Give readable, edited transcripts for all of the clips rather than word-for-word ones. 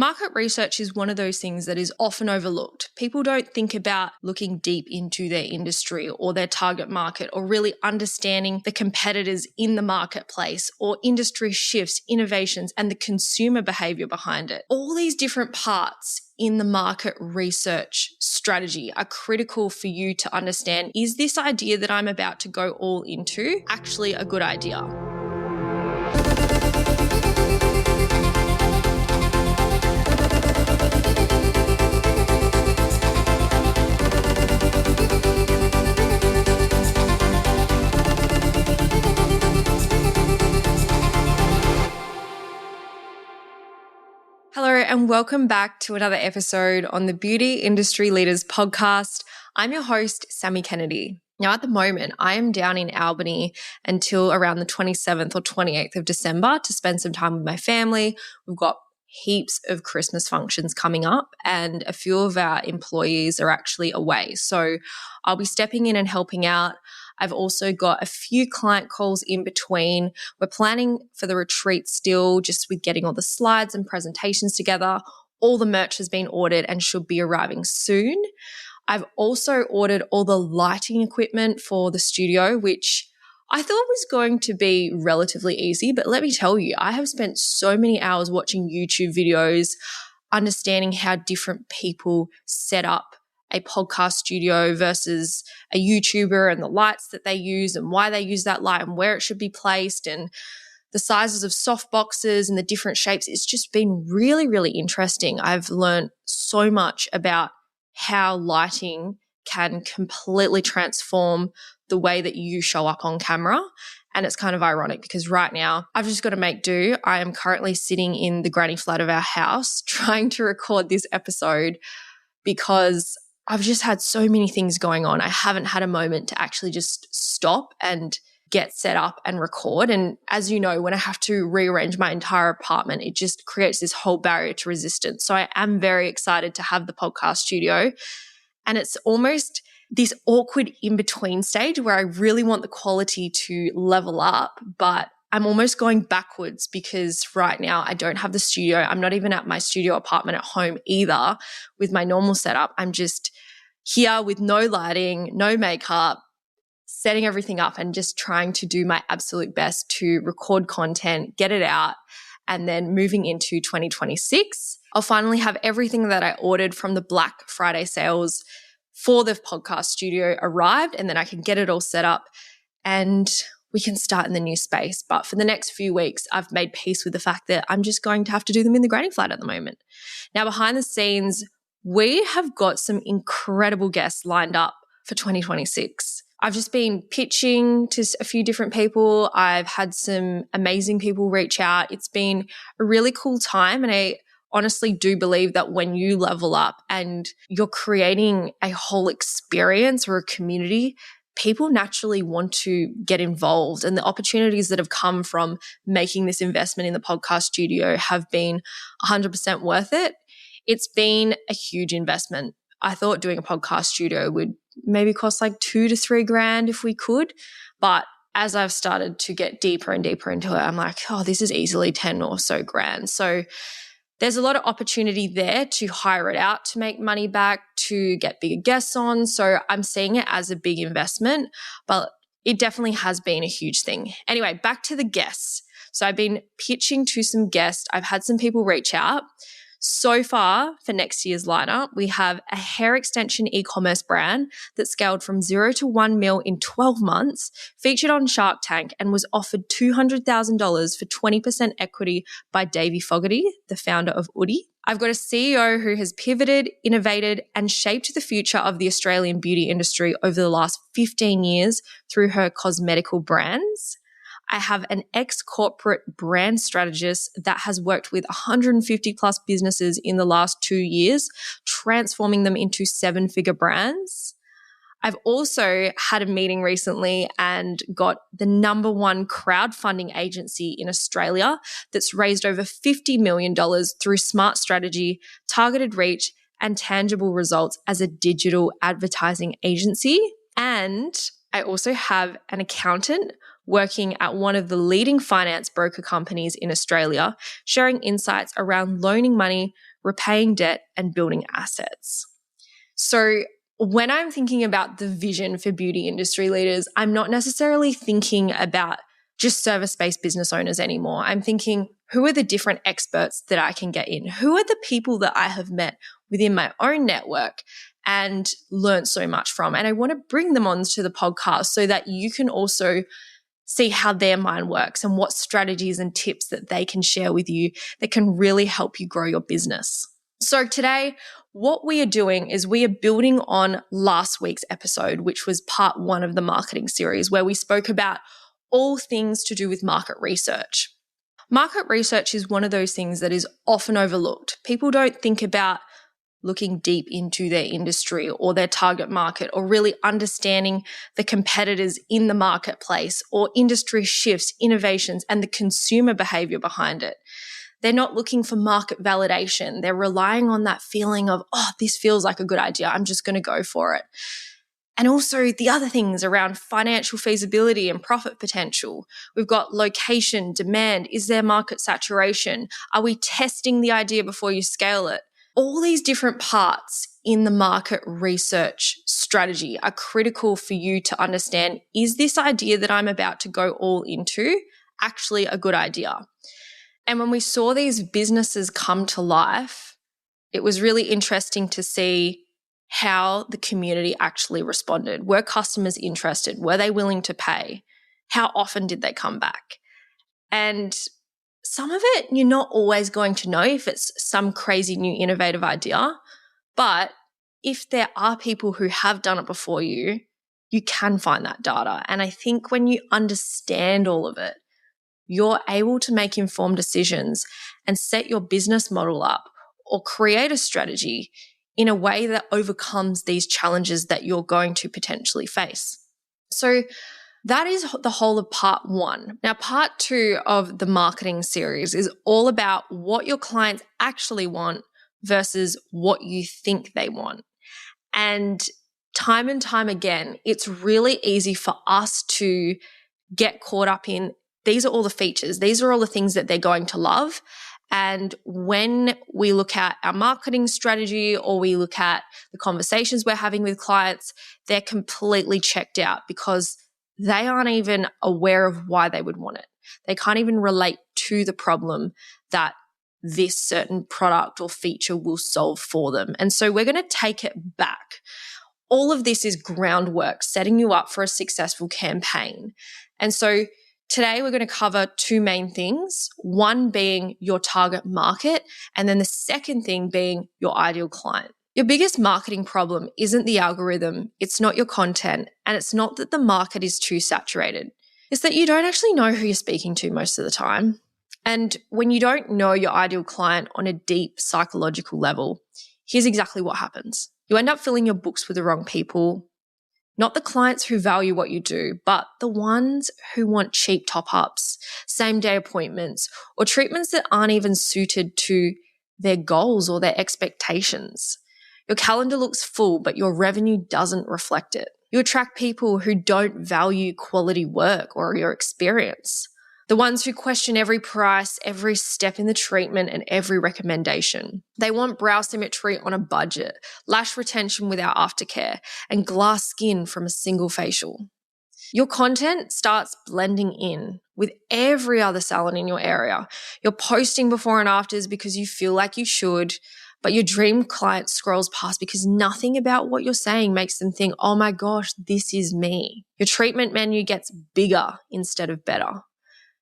Market research is one of those things that is often overlooked. People don't think about looking deep into their industry or their target market or really understanding the competitors in the marketplace or industry shifts, innovations, and the consumer behavior behind it. All these different parts in the market research strategy are critical for you to understand, is this idea that I'm about to go all into actually a good idea? Hello and welcome back to another episode on the Beauty Industry Leaders podcast. I'm your host, Sammy Kennedy. Now, at the moment, I am down in Albany until around the 27th or 28th of December to spend some time with my family. We've got heaps of Christmas functions coming up and a few of our employees are actually away. So I'll be stepping in and helping out. I've also got a few client calls in between. We're planning for the retreat still, just with getting all the slides and presentations together. All the merch has been ordered and should be arriving soon. I've also ordered all the lighting equipment for the studio, which I thought was going to be relatively easy. But let me tell you, I have spent so many hours watching YouTube videos, understanding how different people set up a podcast studio versus a YouTuber and the lights that they use and why they use that light and where it should be placed and the sizes of soft boxes and the different shapes. It's just been really, really interesting. I've learned so much about how lighting can completely transform the way that you show up on camera. And it's kind of ironic because right now I've just got to make do. I am currently sitting in the granny flat of our house trying to record this episode because I've just had so many things going on. I haven't had a moment to actually just stop and get set up and record. And as you know, when I have to rearrange my entire apartment, it just creates this whole barrier to resistance. So I am very excited to have the podcast studio. And it's almost this awkward in-between stage where I really want the quality to level up, but I'm almost going backwards because right now I don't have the studio. I'm not even at my studio apartment at home either with my normal setup. I'm just here with no lighting, no makeup, setting everything up and just trying to do my absolute best to record content, get it out, and then moving into 2026, I'll finally have everything that I ordered from the Black Friday sales for the podcast studio arrived, and then I can get it all set up and we can start in the new space. But for the next few weeks, I've made peace with the fact that I'm just going to have to do them in the granny flat at the moment. Now, behind the scenes, we have got some incredible guests lined up for 2026. I've just been pitching to a few different people. I've had some amazing people reach out. It's been a really cool time. And I honestly do believe that when you level up and you're creating a whole experience or a community, people naturally want to get involved. And the opportunities that have come from making this investment in the podcast studio have been 100% worth it. It's been a huge investment. I thought doing a podcast studio would maybe cost like $2,000 to $3,000 if we could. But as I've started to get deeper and deeper into it, I'm like, oh, this is easily 10 or so grand. So there's a lot of opportunity there to hire it out, to make money back, to get bigger guests on. So I'm seeing it as a big investment, but it definitely has been a huge thing. Anyway, back to the guests. So I've been pitching to some guests. I've had some people reach out. So far for next year's lineup, we have a hair extension e-commerce brand that scaled from 0 to 1 mil in 12 months, featured on Shark Tank and was offered $200,000 for 20% equity by Davey Fogarty, the founder of Oodie. I've got a CEO who has pivoted, innovated, and shaped the future of the Australian beauty industry over the last 15 years through her cosmetical brands. I have an ex-corporate brand strategist that has worked with 150 plus businesses in the last 2 years, transforming them into 7-figure brands. I've also had a meeting recently and got the #1 crowdfunding agency in Australia that's raised over $50 million through smart strategy, targeted reach, and tangible results as a digital advertising agency. And I also have an accountant working at one of the leading finance broker companies in Australia, sharing insights around loaning money, repaying debt, and building assets. So when I'm thinking about the vision for beauty industry leaders, I'm not necessarily thinking about just service-based business owners anymore. I'm thinking, who are the different experts that I can get in? Who are the people that I have met within my own network and learned so much from? And I want to bring them onto the podcast so that you can also see how their mind works and what strategies and tips that they can share with you that can really help you grow your business. So today, what we are doing is we are building on last week's episode, which was part 1 of the marketing series, where we spoke about all things to do with market research. Market research is one of those things that is often overlooked. People don't think about looking deep into their industry or their target market, or really understanding the competitors in the marketplace or industry shifts, innovations, and the consumer behavior behind it. They're not looking for market validation. They're relying on that feeling of, oh, this feels like a good idea. I'm just going to go for it. And also the other things around financial feasibility and profit potential. We've got location, demand. Is there market saturation? Are we testing the idea before you scale it? All these different parts in the market research strategy are critical for you to understand, is this idea that I'm about to go all into actually a good idea? And when we saw these businesses come to life, it was really interesting to see how the community actually responded. Were customers interested? Were they willing to pay? How often did they come back? And some of it, you're not always going to know if it's some crazy new innovative idea, but if there are people who have done it before you, you can find that data. And I think when you understand all of it, you're able to make informed decisions and set your business model up or create a strategy in a way that overcomes these challenges that you're going to potentially face. So that is the whole of part 1. Now, part 2 of the marketing series is all about what your clients actually want versus what you think they want. And time again, it's really easy for us to get caught up in, these are all the features, these are all the things that they're going to love. And when we look at our marketing strategy or we look at the conversations we're having with clients, they're completely checked out because they aren't even aware of why they would want it. They can't even relate to the problem that this certain product or feature will solve for them. And so we're going to take it back. All of this is groundwork, setting you up for a successful campaign. And so today, we're going to cover 2 main things, one being your target market, and then the second thing being your ideal client. Your biggest marketing problem isn't the algorithm, it's not your content, and it's not that the market is too saturated. It's that you don't actually know who you're speaking to most of the time. And when you don't know your ideal client on a deep psychological level, here's exactly what happens. You end up filling your books with the wrong people. Not the clients who value what you do, but the ones who want cheap top-ups, same-day appointments, or treatments that aren't even suited to their goals or their expectations. Your calendar looks full, but your revenue doesn't reflect it. You attract people who don't value quality work or your experience. The ones who question every price, every step in the treatment, and every recommendation. They want brow symmetry on a budget, lash retention without aftercare, and glass skin from a single facial. Your content starts blending in with every other salon in your area. You're posting before and afters because you feel like you should, but your dream client scrolls past because nothing about what you're saying makes them think, oh my gosh, this is me. Your treatment menu gets bigger instead of better.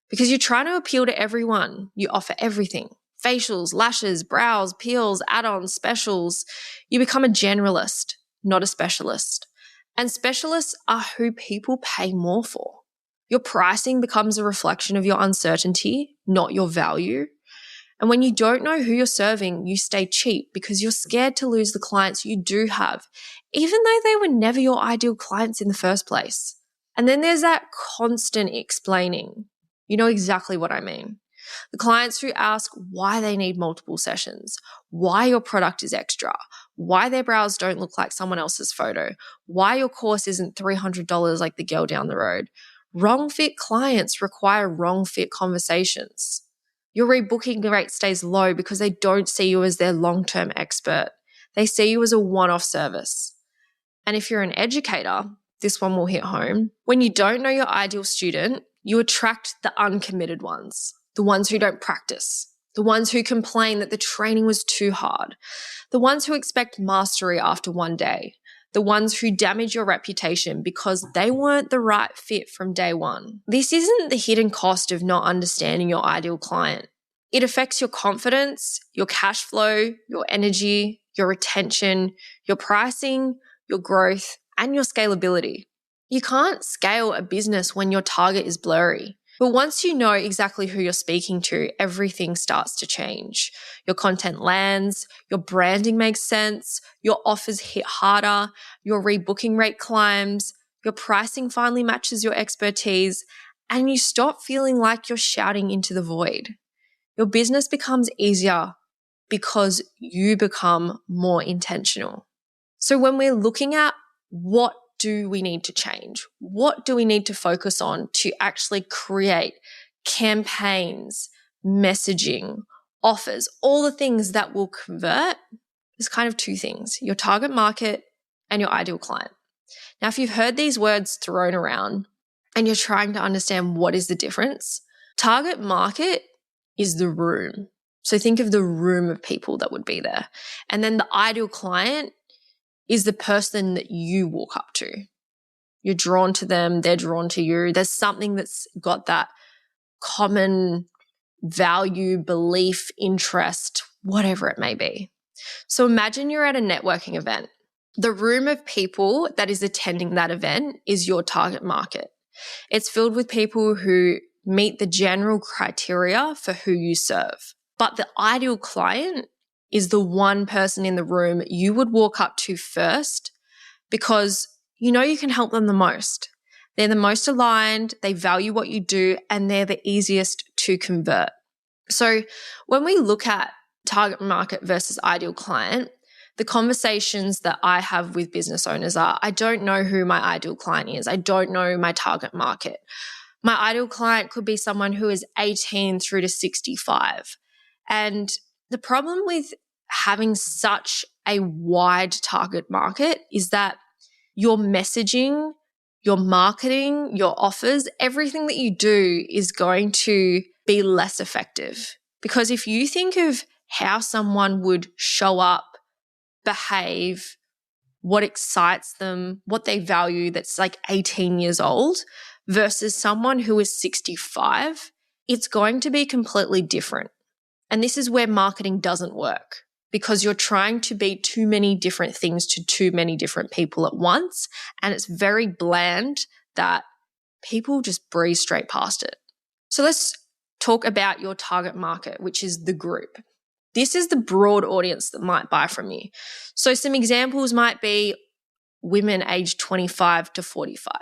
Because you're trying to appeal to everyone. You offer everything. Facials, lashes, brows, peels, add-ons, specials. You become a generalist, not a specialist. And specialists are who people pay more for. Your pricing becomes a reflection of your uncertainty, not your value. And when you don't know who you're serving, you stay cheap because you're scared to lose the clients you do have, even though they were never your ideal clients in the first place. And then there's that constant explaining. You know exactly what I mean. The clients who ask why they need multiple sessions, why your product is extra, why their brows don't look like someone else's photo, why your course isn't $300 like the girl down the road. Wrong fit clients require wrong fit conversations. Your rebooking rate stays low because they don't see you as their long-term expert. They see you as a one-off service. And if you're an educator, this one will hit home. When you don't know your ideal student, you attract the uncommitted ones, the ones who don't practice, the ones who complain that the training was too hard, the ones who expect mastery after one day, the ones who damage your reputation because they weren't the right fit from day one. This isn't the hidden cost of not understanding your ideal client. It affects your confidence, your cash flow, your energy, your retention, your pricing, your growth, and your scalability. You can't scale a business when your target is blurry. But once you know exactly who you're speaking to, everything starts to change. Your content lands, your branding makes sense, your offers hit harder, your rebooking rate climbs, your pricing finally matches your expertise, and you stop feeling like you're shouting into the void. Your business becomes easier because you become more intentional. So when we're looking at what do we need to change? What do we need to focus on to actually create campaigns, messaging, offers, all the things that will convert? There's kind of two things, your target market and your ideal client. Now, if you've heard these words thrown around and you're trying to understand what is the difference, target market is the room. So think of the room of people that would be there. And then the ideal client is the person that you walk up to. You're drawn to them, they're drawn to you. There's something that's got that common value, belief, interest, whatever it may be. So imagine you're at a networking event. The room of people that is attending that event is your target market. It's filled with people who meet the general criteria for who you serve. But the ideal client is the one person in the room you would walk up to first because you know you can help them the most. They're the most aligned, they value what you do, and they're the easiest to convert. So when we look at target market versus ideal client, the conversations that I have with business owners are, I don't know who my ideal client is. I don't know my target market. My ideal client could be someone who is 18 through to 65. And the problem with having such a wide target market is that your messaging, your marketing, your offers, everything that you do is going to be less effective. Because if you think of how someone would show up, behave, what excites them, what they value that's like 18 years old versus someone who is 65, it's going to be completely different. And this is where marketing doesn't work because you're trying to be too many different things to too many different people at once. And it's very bland that people just breeze straight past it. So let's talk about your target market, which is the group. This is the broad audience that might buy from you. So some examples might be women aged 25 to 45.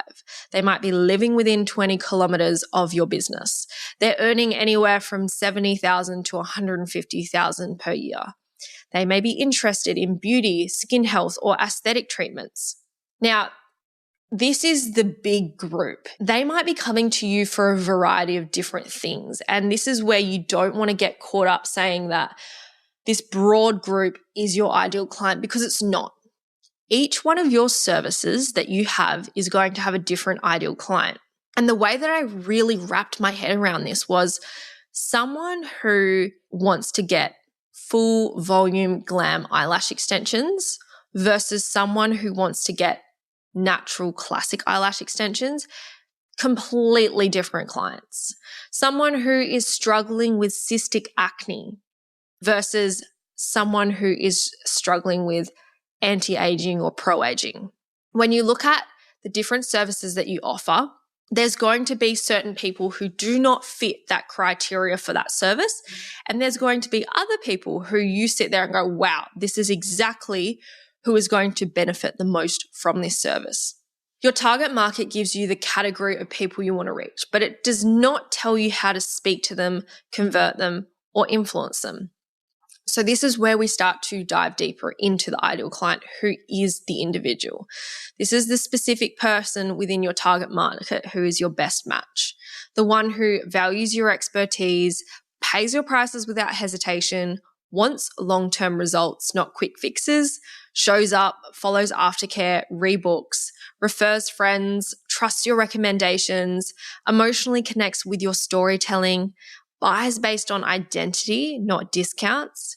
They might be living within 20 kilometers of your business. They're earning anywhere from $70,000 to $150,000 per year. They may be interested in beauty, skin health, or aesthetic treatments. Now, this is the big group. They might be coming to you for a variety of different things. And this is where you don't want to get caught up saying that this broad group is your ideal client because it's not. Each one of your services that you have is going to have a different ideal client. And the way that I really wrapped my head around this was someone who wants to get full volume glam eyelash extensions versus someone who wants to get natural classic eyelash extensions, completely different clients. Someone who is struggling with cystic acne versus someone who is struggling with anti-aging or pro-aging. When you look at the different services that you offer, there's going to be certain people who do not fit that criteria for that service. And there's going to be other people who you sit there and go, wow, this is exactly who is going to benefit the most from this service. Your target market gives you the category of people you want to reach, but it does not tell you how to speak to them, convert them, or influence them. So this is where we start to dive deeper into the ideal client, who is the individual. This is the specific person within your target market who is your best match. The one who values your expertise, pays your prices without hesitation, wants long-term results, not quick fixes, shows up, follows aftercare, rebooks, refers friends, trusts your recommendations, emotionally connects with your storytelling, buys based on identity, not discounts.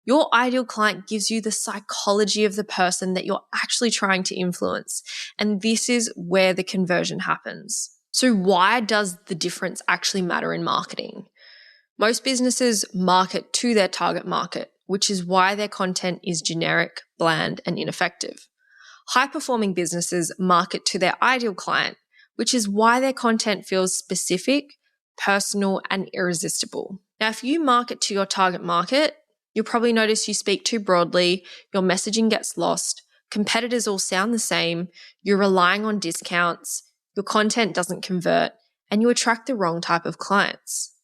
Your ideal client gives you the psychology of the person that you're actually trying to influence. And this is where the conversion happens. So why does the difference actually matter in marketing? Most businesses market to their target market, which is why their content is generic, bland, and ineffective. High-performing businesses market to their ideal client, which is why their content feels specific, personal, and irresistible. Now, if you market to your target market, you'll probably notice you speak too broadly, your messaging gets lost, competitors all sound the same, you're relying on discounts, your content doesn't convert, and you attract the wrong type of clients.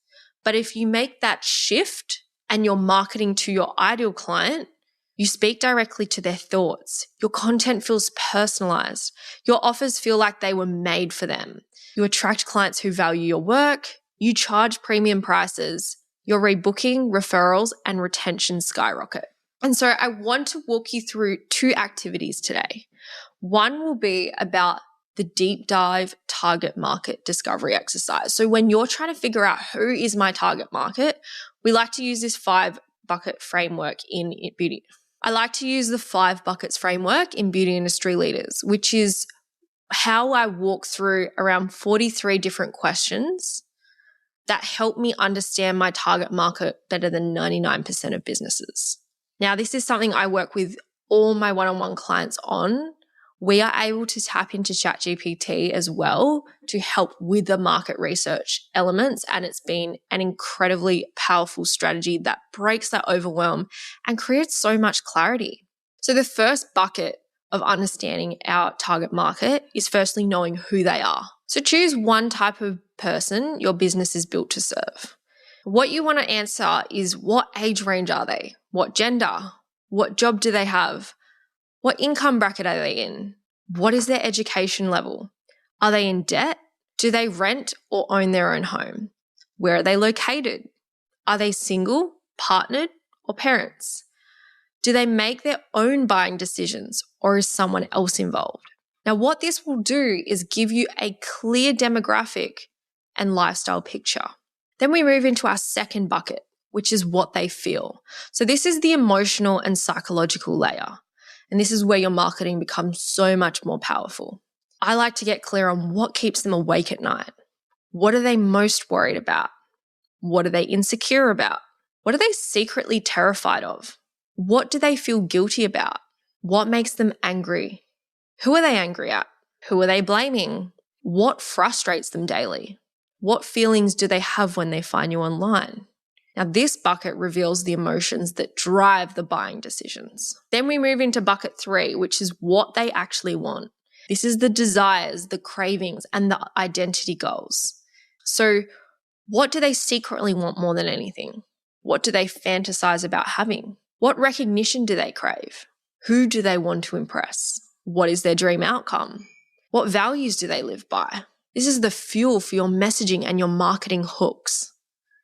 But if you make that shift and you're marketing to your ideal client, you speak directly to their thoughts. Your content feels personalized. Your offers feel like they were made for them. You attract clients who value your work. You charge premium prices. Your rebooking, referrals, and retention skyrocket. And so I want to walk you through 2 activities today. One will be about the deep dive target market discovery exercise. So when you're trying to figure out who is my target market, we like to use this 5-bucket framework in beauty. I like to use the 5 buckets framework in beauty industry leaders, which is how I walk through around 43 different questions that help me understand my target market better than 99% of businesses. Now, this is something I work with all my one-on-one clients on. We are able to tap into ChatGPT as well to help with the market research elements. And it's been an incredibly powerful strategy that breaks that overwhelm and creates so much clarity. So the first bucket of understanding our target market is firstly knowing who they are. So choose one type of person your business is built to serve. What you want to answer is, what age range are they? What gender? What job do they have? What income bracket are they in? What is their education level? Are they in debt? Do they rent or own their own home? Where are they located? Are they single, partnered, or parents? Do they make their own buying decisions, or is someone else involved? Now, what this will do is give you a clear demographic and lifestyle picture. Then we move into our second bucket, which is what they feel. So this is the emotional and psychological layer. And this is where your marketing becomes so much more powerful. I like to get clear on what keeps them awake at night. What are they most worried about? What are they insecure about? What are they secretly terrified of? What do they feel guilty about? What makes them angry? Who are they angry at? Who are they blaming? What frustrates them daily? What feelings do they have when they find you online? Now, this bucket reveals the emotions that drive the buying decisions. Then we move into bucket 3, which is what they actually want. This is the desires, the cravings, and the identity goals. So, what do they secretly want more than anything? What do they fantasize about having? What recognition do they crave? Who do they want to impress? What is their dream outcome? What values do they live by? This is the fuel for your messaging and your marketing hooks.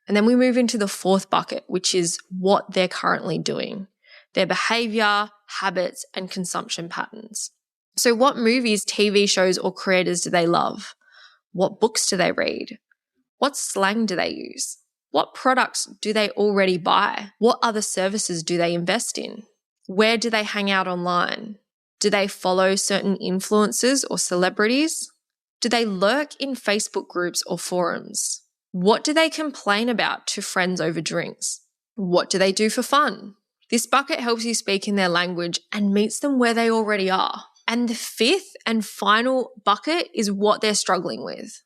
And then we move into the 4th bucket, which is what they're currently doing, their behavior, habits, and consumption patterns. So what movies, TV shows, or creators do they love? What books do they read? What slang do they use? What products do they already buy? What other services do they invest in? Where do they hang out online? Do they follow certain influencers or celebrities? Do they lurk in Facebook groups or forums? What do they complain about to friends over drinks? What do they do for fun? This bucket helps you speak in their language and meets them where they already are. And the 5th and final bucket is what they're struggling with.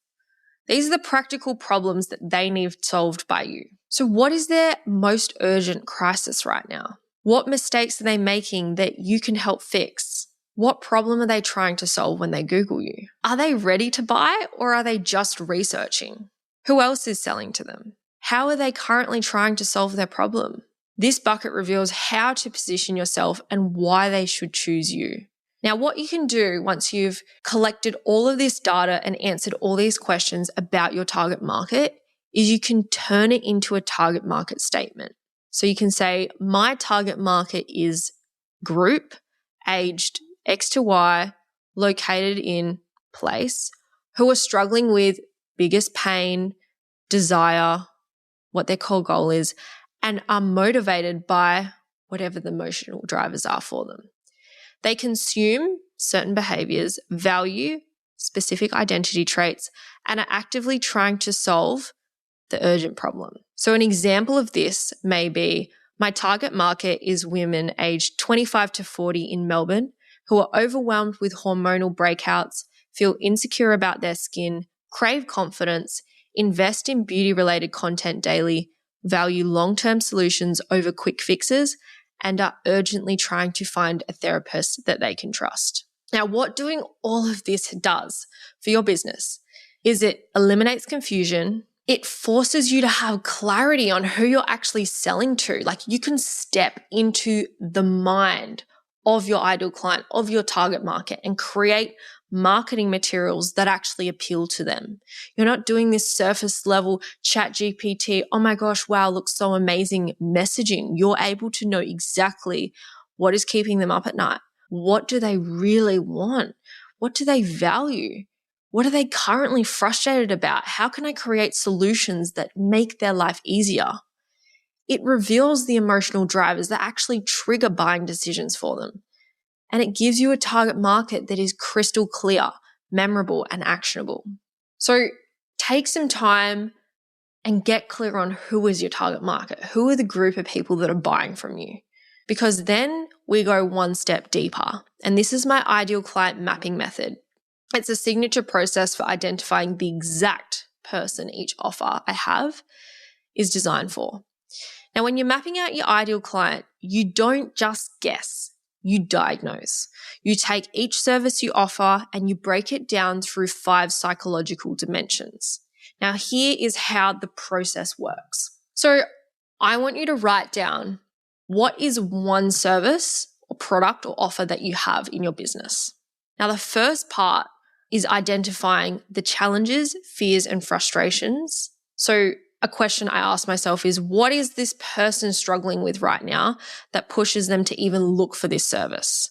These are the practical problems that they need solved by you. So what is their most urgent crisis right now? What mistakes are they making that you can help fix? What problem are they trying to solve when they Google you? Are they ready to buy, or are they just researching? Who else is selling to them? How are they currently trying to solve their problem? This bucket reveals how to position yourself and why they should choose you. Now, what you can do once you've collected all of this data and answered all these questions about your target market is you can turn it into a target market statement. So you can say, my target market is group, aged X to Y, located in place, who are struggling with biggest pain, desire, what their core goal is, and are motivated by whatever the emotional drivers are for them. They consume certain behaviors, value specific identity traits, and are actively trying to solve the urgent problem. So an example of this may be, my target market is women aged 25 to 40 in Melbourne who are overwhelmed with hormonal breakouts, feel insecure about their skin, crave confidence, invest in beauty-related content daily, value long-term solutions over quick fixes, and are urgently trying to find a therapist that they can trust. Now, what doing all of this does for your business is it eliminates confusion. It forces you to have clarity on who you're actually selling to. Like, you can step into the mind of your ideal client, of your target market, and create marketing materials that actually appeal to them. You're not doing this surface level chat GPT, oh my gosh, wow, looks so amazing messaging. You're able to know exactly what is keeping them up at night. What do they really want? What do they value? What are they currently frustrated about? How can I create solutions that make their life easier? It reveals the emotional drivers that actually trigger buying decisions for them. And it gives you a target market that is crystal clear, memorable, and actionable. So take some time and get clear on who is your target market. Who are the group of people that are buying from you? Because then we go one step deeper. And this is my ideal client mapping method. It's a signature process for identifying the exact person each offer I have is designed for. Now, when you're mapping out your ideal client, you don't just guess. You diagnose. You take each service you offer and you break it down through 5 psychological dimensions. Now, here is how the process works. So I want you to write down, what is one service or product or offer that you have in your business? Now, the first part is identifying the challenges, fears, and frustrations. So a question I ask myself is, what is this person struggling with right now that pushes them to even look for this service?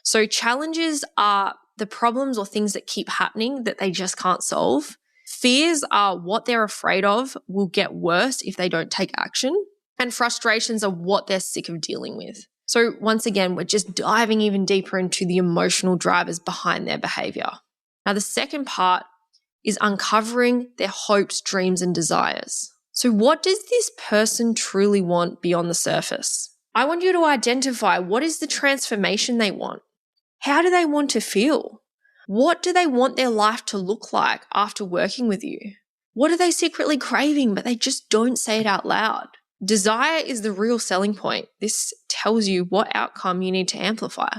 So challenges are the problems or things that keep happening that they just can't solve. Fears are what they're afraid of will get worse if they don't take action. And frustrations are what they're sick of dealing with. So once again, we're just diving even deeper into the emotional drivers behind their behavior. Now, the second part is uncovering their hopes, dreams, and desires. So what does this person truly want beyond the surface? I want you to identify, what is the transformation they want? How do they want to feel? What do they want their life to look like after working with you? What are they secretly craving, but they just don't say it out loud? Desire is the real selling point. This tells you what outcome you need to amplify.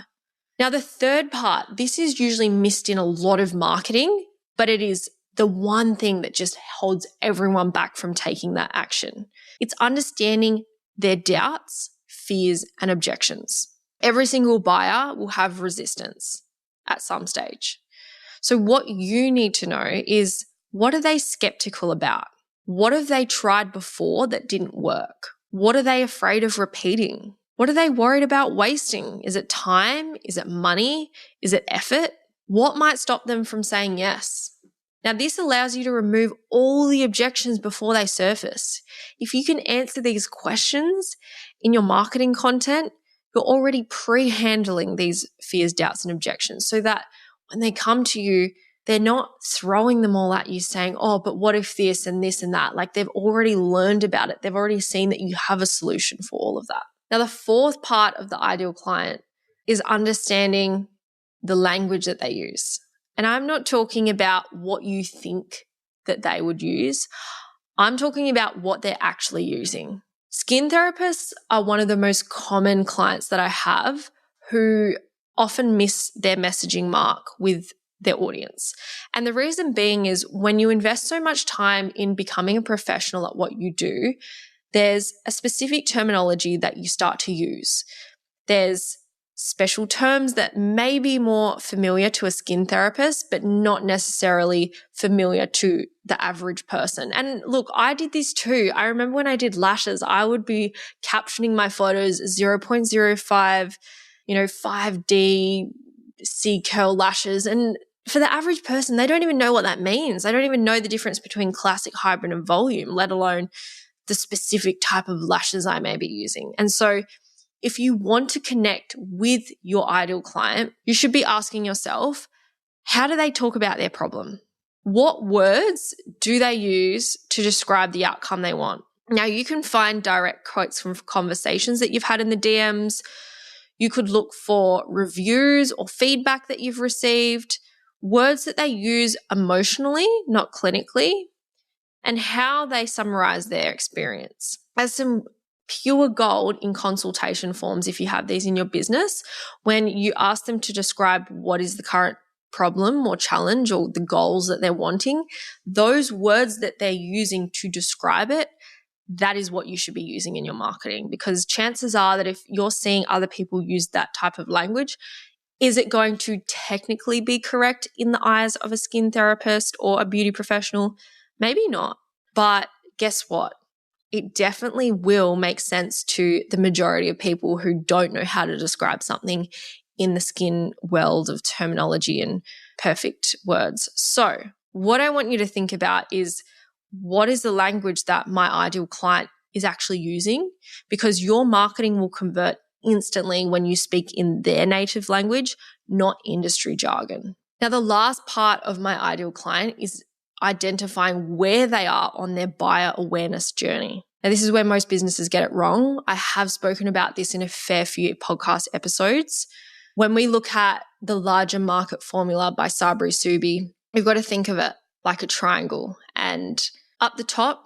Now, the third part, this is usually missed in a lot of marketing, but it is the one thing that just holds everyone back from taking that action. It's understanding their doubts, fears, and objections. Every single buyer will have resistance at some stage. So what you need to know is, what are they skeptical about? What have they tried before that didn't work? What are they afraid of repeating? What are they worried about wasting? Is it time? Is it money? Is it effort? What might stop them from saying yes? Now, this allows you to remove all the objections before they surface. If you can answer these questions in your marketing content, you're already pre-handling these fears, doubts, and objections so that when they come to you, they're not throwing them all at you saying, oh, but what if this and this and that? Like, they've already learned about it. They've already seen that you have a solution for all of that. Now, the fourth part of the ideal client is understanding the language that they use. And I'm not talking about what you think that they would use. I'm talking about what they're actually using. Skin therapists are one of the most common clients that I have who often miss their messaging mark with their audience. And the reason being is, when you invest so much time in becoming a professional at what you do, there's a specific terminology that you start to use. There's special terms that may be more familiar to a skin therapist, but not necessarily familiar to the average person. And look, I did this too. I remember when I did lashes, I would be captioning my photos 0.05, 5D C curl lashes. And for the average person, they don't even know what that means. They don't even know the difference between classic, hybrid, and volume, let alone the specific type of lashes I may be using. And so if you want to connect with your ideal client, you should be asking yourself, how do they talk about their problem? What words do they use to describe the outcome they want? Now, you can find direct quotes from conversations that you've had in the DMs. You could look for reviews or feedback that you've received, words that they use emotionally, not clinically, and how they summarize their experience. As some pure gold in consultation forms, if you have these in your business, when you ask them to describe what is the current problem or challenge or the goals that they're wanting, those words that they're using to describe it, that is what you should be using in your marketing, because chances are that if you're seeing other people use that type of language, is it going to technically be correct in the eyes of a skin therapist or a beauty professional? Maybe not. But guess what? It definitely will make sense to the majority of people who don't know how to describe something in the skin world of terminology and perfect words. So what I want you to think about is, what is the language that my ideal client is actually using? Because your marketing will convert instantly when you speak in their native language, not industry jargon. Now, the last part of my ideal client is identifying where they are on their buyer awareness journey. Now, this is where most businesses get it wrong. I have spoken about this in a fair few podcast episodes. When we look at the larger market formula by Sabri Suby, we've got to think of it like a triangle. And up the top,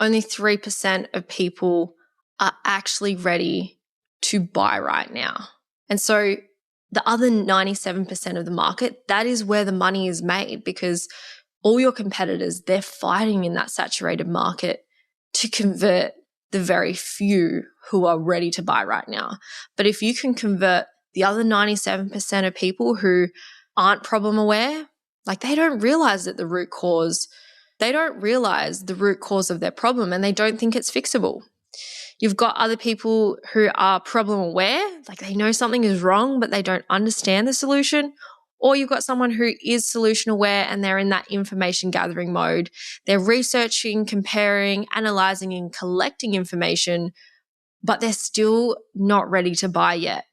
only 3% of people are actually ready to buy right now. And so the other 97% of the market, that is where the money is made, because all your competitors, they're fighting in that saturated market to convert the very few who are ready to buy right now. But if you can convert the other 97% of people who aren't problem aware, like they don't realize that the root cause of their problem, and they don't think it's fixable. You've got other people who are problem aware, like they know something is wrong, but they don't understand the solution. Or you've got someone who is solution aware and they're in that information gathering mode. They're researching, comparing, analyzing, and collecting information, but they're still not ready to buy yet.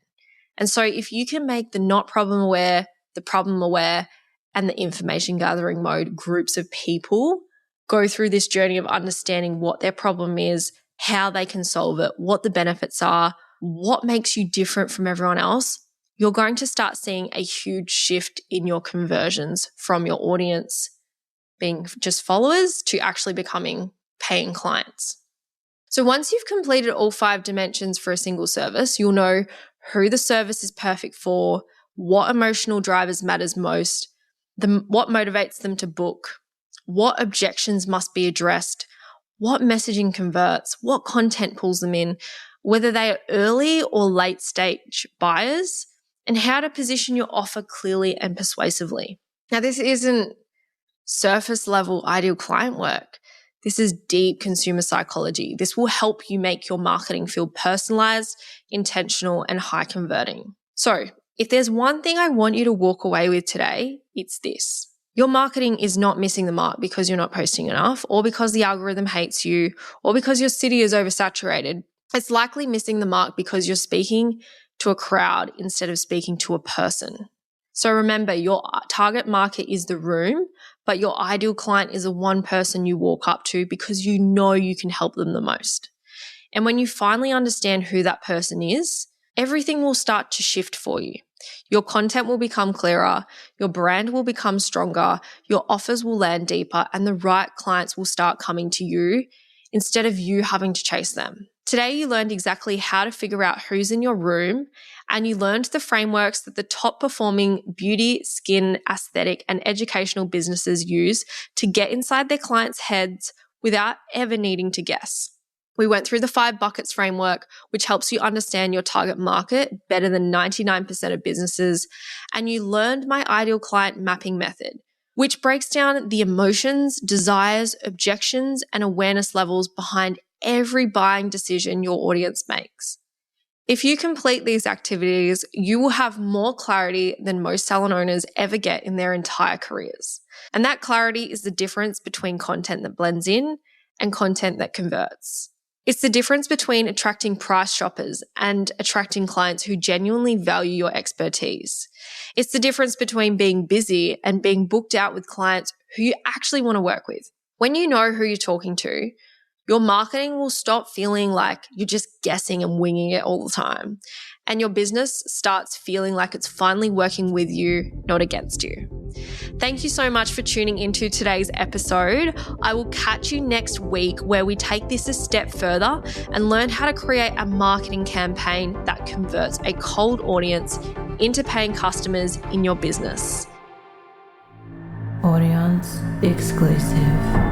And so if you can make the not problem aware, the problem aware, and the information gathering mode groups of people go through this journey of understanding what their problem is, how they can solve it, what the benefits are, what makes you different from everyone else, you're going to start seeing a huge shift in your conversions from your audience being just followers to actually becoming paying clients. So once you've completed all 5 dimensions for a single service, you'll know who the service is perfect for, what emotional drivers matters most, what motivates them to book, what objections must be addressed, what messaging converts, what content pulls them in, whether they are early or late stage buyers, and how to position your offer clearly and persuasively. Now, this isn't surface level ideal client work. This is deep consumer psychology. This will help you make your marketing feel personalized, intentional, and high converting. So, if there's one thing I want you to walk away with today, it's this. Your marketing is not missing the mark because you're not posting enough, or because the algorithm hates you, or because your city is oversaturated. It's likely missing the mark because you're speaking to a crowd instead of speaking to a person. So remember, your target market is the room, but your ideal client is the one person you walk up to because you know you can help them the most. And when you finally understand who that person is, everything will start to shift for you. Your content will become clearer, your brand will become stronger, your offers will land deeper, and the right clients will start coming to you instead of you having to chase them. Today, you learned exactly how to figure out who's in your room, and you learned the frameworks that the top performing beauty, skin, aesthetic, and educational businesses use to get inside their clients' heads without ever needing to guess. We went through the 5 buckets framework, which helps you understand your target market better than 99% of businesses. And you learned my ideal client mapping method, which breaks down the emotions, desires, objections, and awareness levels behind every buying decision your audience makes. If you complete these activities, you will have more clarity than most salon owners ever get in their entire careers. And that clarity is the difference between content that blends in and content that converts. It's the difference between attracting price shoppers and attracting clients who genuinely value your expertise. It's the difference between being busy and being booked out with clients who you actually want to work with. When you know who you're talking to, your marketing will stop feeling like you're just guessing and winging it all the time. And your business starts feeling like it's finally working with you, not against you. Thank you so much for tuning into today's episode. I will catch you next week where we take this a step further and learn how to create a marketing campaign that converts a cold audience into paying customers in your business. Audience exclusive.